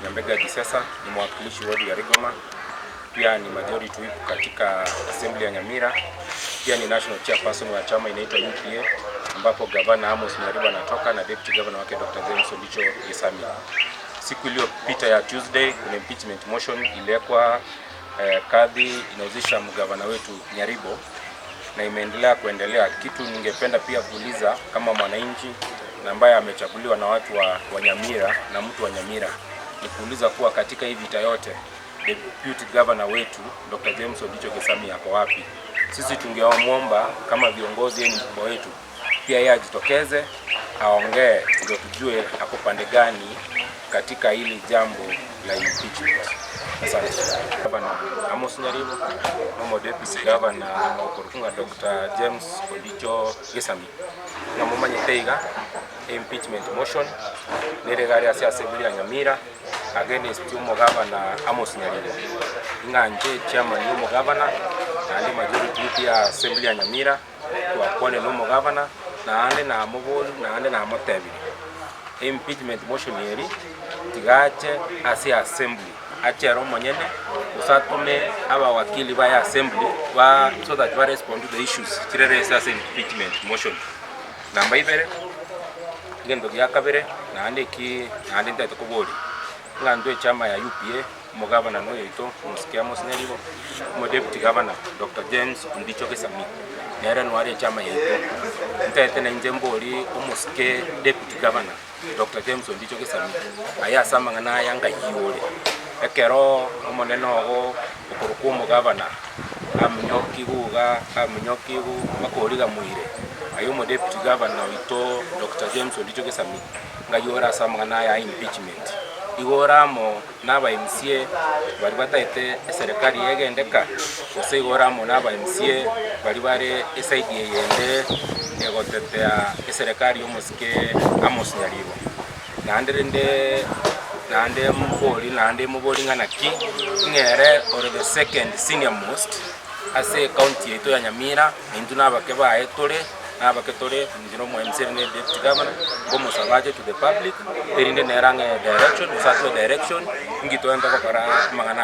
MCA GESESA, ni mwakilishi wadi ya Rigoma, pia ni majority whip katika assembly ya Nyamira, pia ni national chairperson wa chama inaitwa UPA, ambapo Governor Amos Nyaribo anatoka na deputy governor wake Dr. James Gesesa. Siku iliyopita ya Tuesday kuna impeachment motion ilekwa kadhi inahusisha mgavana wetu Nyaribo na imeendelea kuendelea. Kitu ningependa pia kuuliza kama mwananchi na ambaye amechaguliwa na watu wa Nyamira na mtu wa Nyamira, ni kuuliza kuwa katika hii vita yote deputy governor wetu Dr. James Gesesa yako wapi? Sisi tungeomba kama viongozi yenu mkubwa wetu pia yeye ajitokeze aongee ndio tujue hapo pande gani katika hili jambo la impeachment. Asante. Governor Amos Nyaribo, na deputy governor na Dr. James Gesesa na mumanye teiga impeachment motion neregari ya assembly ya Nyamira against Governor Amos Nyaribo. Nganje chairman ni governor na ni majority ya assembly ya Nyamira kwa kone no governor na ande na mobile na ande na motebi. Impeachment motion yeri tigache asi assembly achero monyene usatume aba wakili ba assembly so that we respond to the issues tirere as impeachment motion. Namba ibere ngendo ya kabere na ande ndete kubori ngandwe chama ya UPA mugavana no yito MCA Amos Nyaribo mo deputy governor Dr. James Gesesa nere nwari chama yito ndete na njembori MCA deputy governor Dr. James Gesesa aya samanga na yanga yiole ekero omoneno ogo okuruku mugavana amnyoki makoriga muire ayo mo deputy governor wito Dr. James Gesesa ngayora samanga na ya impeachment igoramo naba MCA bari bataite serikali yegendeka ose igoramo naba MCA bari bare SID yende negotetea serikali y'MCA Amos Nyaribo nande muboli nganaki ngere or the second senior most ase county yetu ya Nyamira indu nabake bae tore ndino mo MCA ne deputy governor bomo savaje to the public erinde nerange direction usatwe direction ngito enda kwa mangana